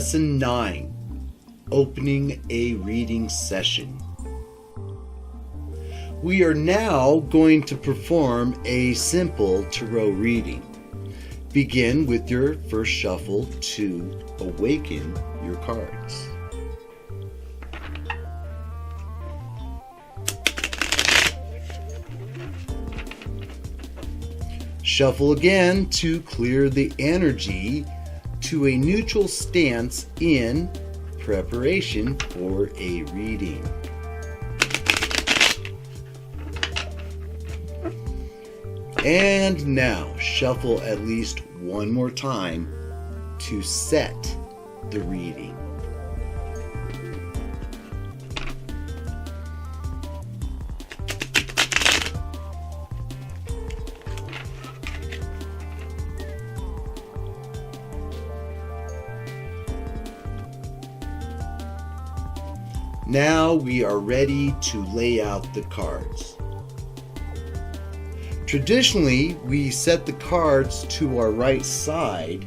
Lesson 9, Opening a Reading Session. We are now going to perform a simple tarot reading. Begin with your first shuffle to awaken your cards. Shuffle again to clear the energy to a neutral stance in preparation for a reading. And now shuffle at least one more time to set the reading. Now we are ready to lay out the cards. Traditionally, we set the cards to our right side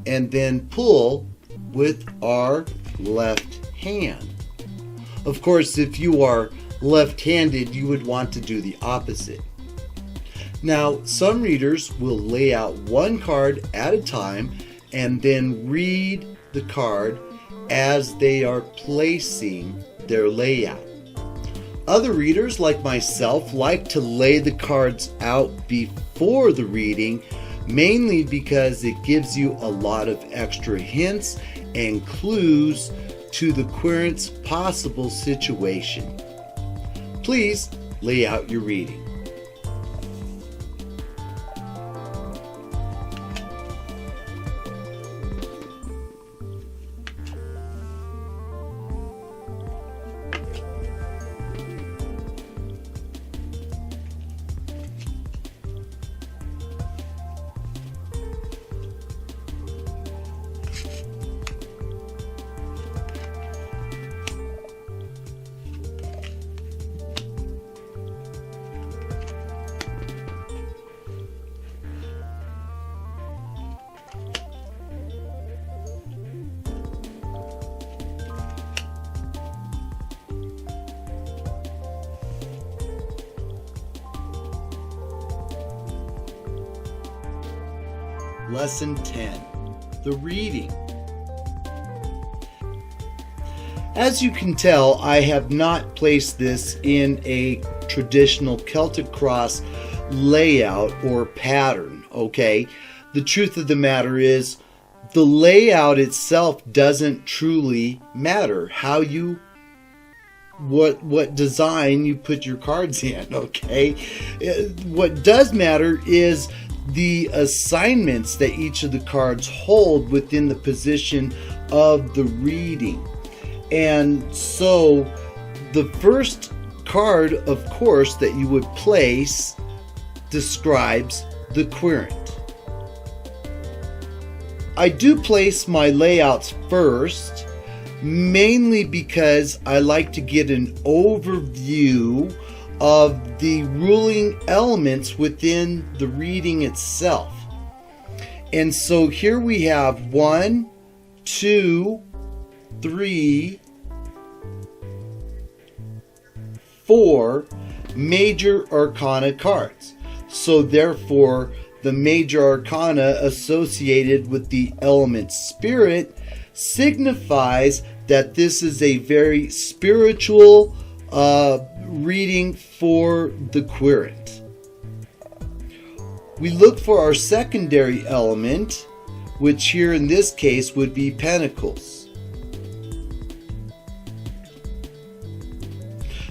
and then pull with our left hand. Of course, if you are left-handed, you would want to do the opposite. Now, some readers will lay out one card at a time and then read the card as they are placing their layout. Other readers, like myself, like to lay the cards out before the reading, mainly because it gives you a lot of extra hints and clues to the querent's possible situation. Please lay out your reading. Lesson 10, the reading. As you can tell, I have not placed this in a traditional Celtic cross layout or pattern, okay? The truth of the matter is, the layout itself doesn't truly matter. How you, what design you put your cards in, okay? What does matter is the assignments that each of the cards hold within the position of the reading. And so the first card, of course, that you would place describes the querent. I do place my layouts first, mainly because I like to get an overview of the ruling elements within the reading itself. And so here we have 1, 2, 3, 4 major arcana cards. So therefore, the major arcana associated with the element spirit signifies that this is a very spiritual reading for the querent. We look for our secondary element, which here in this case would be pentacles.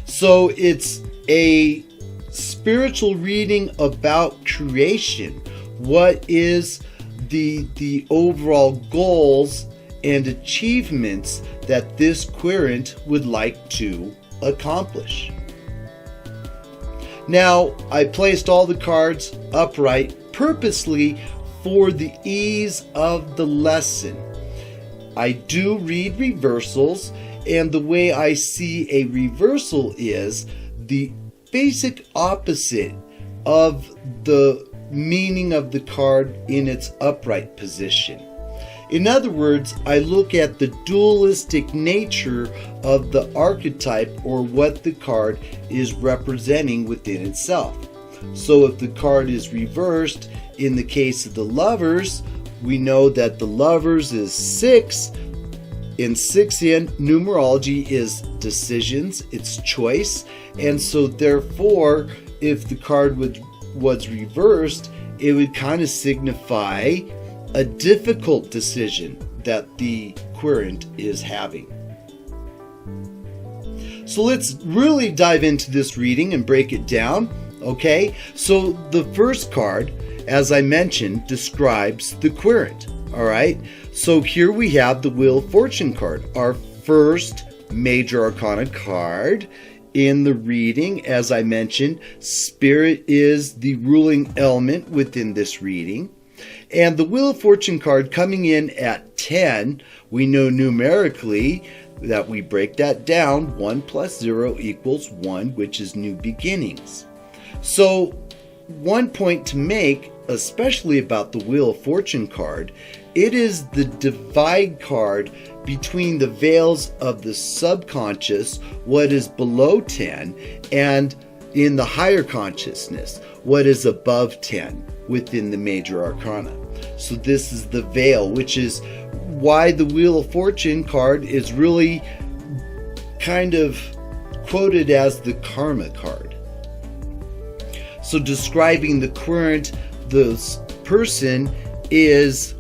So it's a spiritual reading about creation. What is the overall goals and achievements that this querent would like to accomplish? Now, I placed all the cards upright purposely for the ease of the lesson. I do read reversals, and the way I see a reversal is the basic opposite of the meaning of the card in its upright position. In other words, I look at the dualistic nature of the archetype or what the card is representing within itself. So if the card is reversed, in the case of the Lovers, we know that the Lovers is 6. In 6 in numerology is decisions, it's choice. And so therefore, if the card was reversed, it would kind of signify a difficult decision that the querent is having. So let's really dive into this reading and break it down. Okay, so the first card, as I mentioned, describes the querent. All right, so here we have the Wheel of Fortune card, our first major arcana card in the reading. As I mentioned, spirit is the ruling element within this reading. And the Wheel of Fortune card coming in at 10, we know numerically that we break that down, 1 plus 0 equals 1, which is new beginnings. So one point to make, especially about the Wheel of Fortune card, it is the divide card between the veils of the subconscious, what is below 10, and in the higher consciousness, what is above 10 within the major arcana. So this is the veil, which is why the Wheel of Fortune card is really kind of quoted as the karma card. So describing the querent, this person is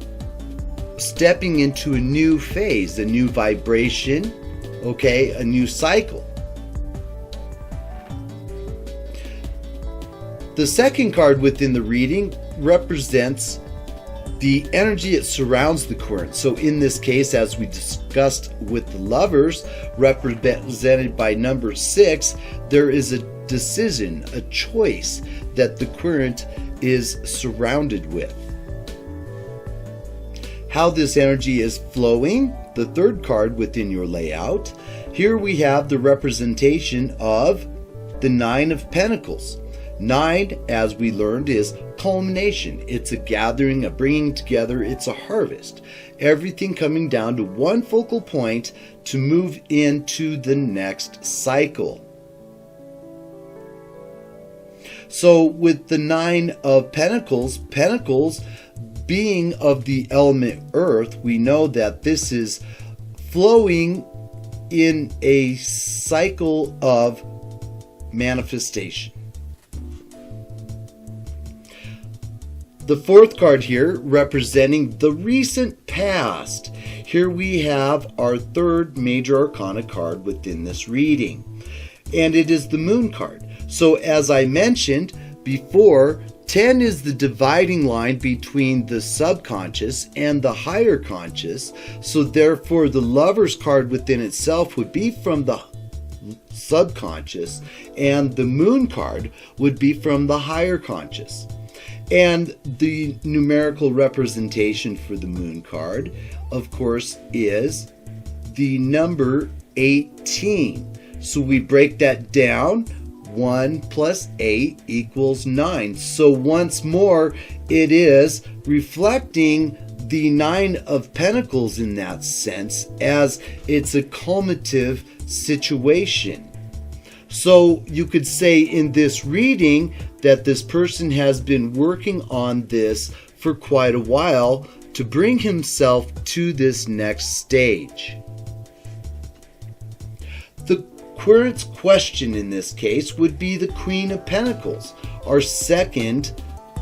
stepping into a new phase, a new vibration, okay, a new cycle. The second card within the reading represents the energy that surrounds the querent. So in this case, as we discussed with the Lovers, represented by number 6, there is a decision, a choice that the querent is surrounded with. How this energy is flowing, the third card within your layout. Here we have the representation of the 9 of Pentacles. 9, as we learned, is culmination. It's a gathering, a bringing together, it's a harvest. Everything coming down to one focal point to move into the next cycle. So with the 9 of Pentacles, Pentacles being of the element Earth, we know that this is flowing in a cycle of manifestation. The fourth card here representing the recent past. Here we have our third major arcana card within this reading, and it is the Moon card. So as I mentioned before, 10 is the dividing line between the subconscious and the higher conscious. So therefore the Lovers card within itself would be from the subconscious, and the Moon card would be from the higher conscious. And the numerical representation for the Moon card, of course, is the number 18. So we break that down. 1 plus 8 equals 9. So once more, it is reflecting the 9 of Pentacles in that sense, as it's a cumulative situation. So you could say in this reading that this person has been working on this for quite a while to bring himself to this next stage. The querent's question in this case would be the Queen of Pentacles, our second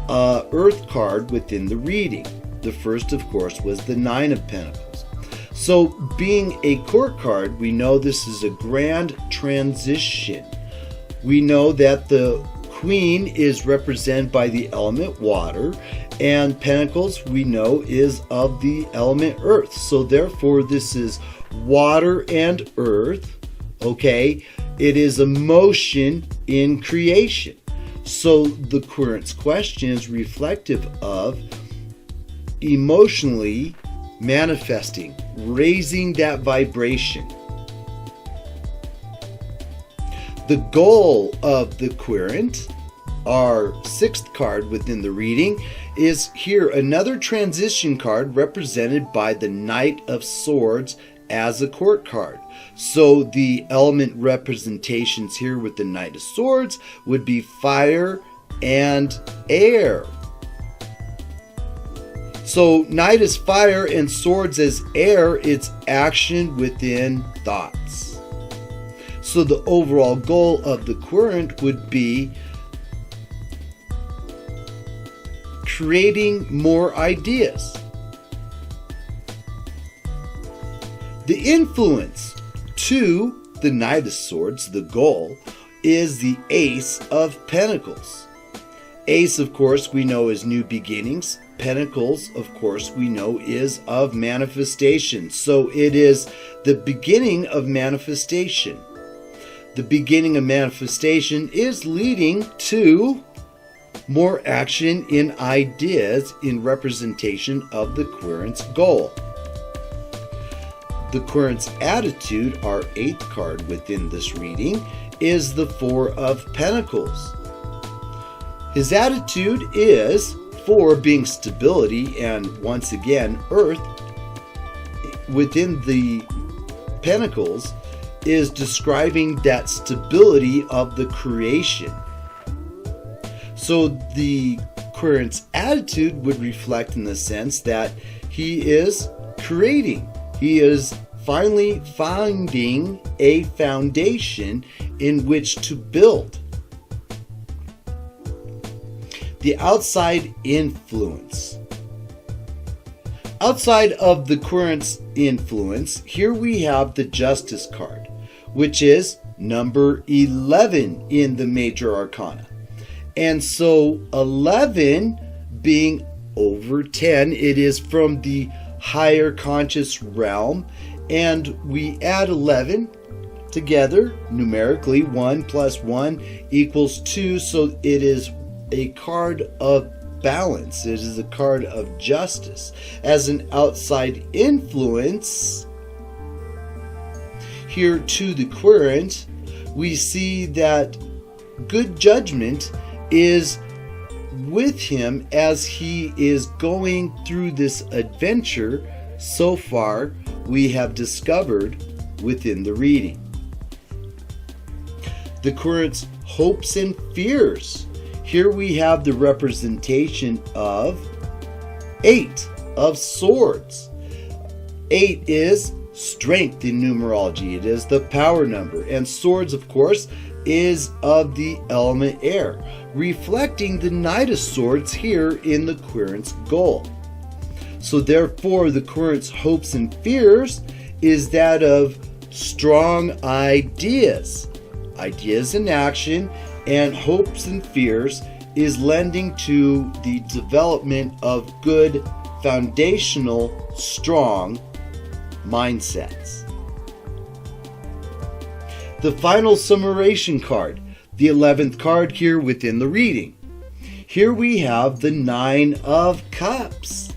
Earth card within the reading. The first, of course, was the 9 of Pentacles. So being a court card, we know this is a grand transition. We know that the Queen is represented by the element water, and Pentacles, we know, is of the element earth. So therefore this is water and earth. Okay, it is a motion in creation. So the querent's question is reflective of emotionally manifesting, raising that vibration. The goal of the querent our 6th card within the reading is here another transition card represented by the Knight of Swords as a court card. So the element representations here with the Knight of Swords would be fire and air. So Knight is fire and Swords as air. It's action within thoughts. So the overall goal of the querent would be creating more ideas. The influence to the Knight of Swords, the goal, is the Ace of Pentacles. Ace, of course, we know is new beginnings. Pentacles, of course, we know is of manifestation. So it is the beginning of manifestation. The beginning of manifestation is leading to more action in ideas in representation of the querent's goal. The querent's attitude, our 8th card within this reading, is the 4 of Pentacles. His attitude is 4 being stability, and once again, Earth within the Pentacles is describing that stability of the creation. So the querent's attitude would reflect in the sense that he is creating. He is finally finding a foundation in which to build. The outside influence. Outside of the querent's influence, here we have the Justice card, which is number 11 in the major arcana. And so 11 being over 10, it is from the higher conscious realm, and we add 11 together numerically. 1 plus 1 equals 2, so it is a card of balance. It is a card of justice. As an outside influence here to the querent, we see that good judgment is with him as he is going through this adventure so far we have discovered within the reading. The querent's hopes and fears. Here we have the representation of 8 of Swords. 8 is strength in numerology. It is the power number. And Swords, of course, is of the element air, reflecting the Knight of Swords here in the querent's goal. So therefore, the querent's hopes and fears is that of strong ideas. Ideas in action, and hopes and fears is lending to the development of good, foundational, strong mindsets. The final summarization card, the 11th card here within the reading. Here we have the 9 of Cups.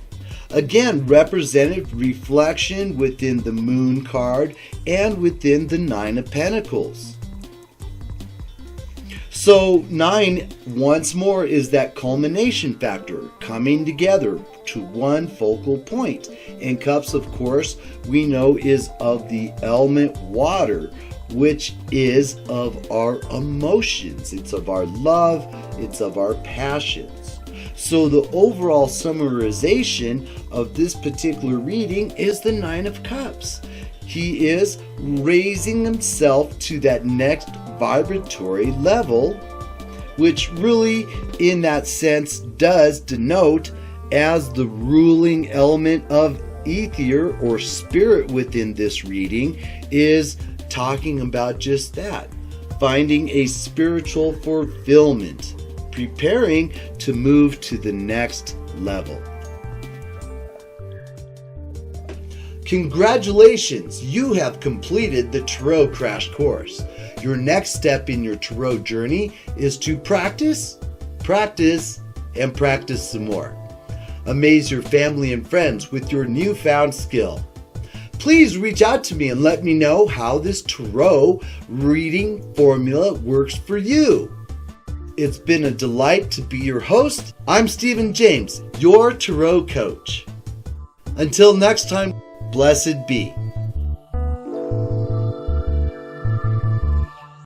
Again, represented reflection within the Moon card and within the 9 of Pentacles. So 9, once more, is that culmination factor, coming together to one focal point. And Cups, of course, we know is of the element water, which is of our emotions. It's of our love. It's of our passions. So the overall summarization of this particular reading is the 9 of Cups. He is raising himself to that next vibratory level, which really in that sense does denote as the ruling element of ether or spirit within this reading is talking about just that, finding a spiritual fulfillment, preparing to move to the next level. Congratulations, you have completed the Tarot Crash Course. Your next step in your Tarot journey is to practice, practice, and practice some more. Amaze your family and friends with your newfound skill. Please reach out to me and let me know how this Tarot reading formula works for you. It's been a delight to be your host. I'm Stephen James, your tarot coach. Until next time, blessed be.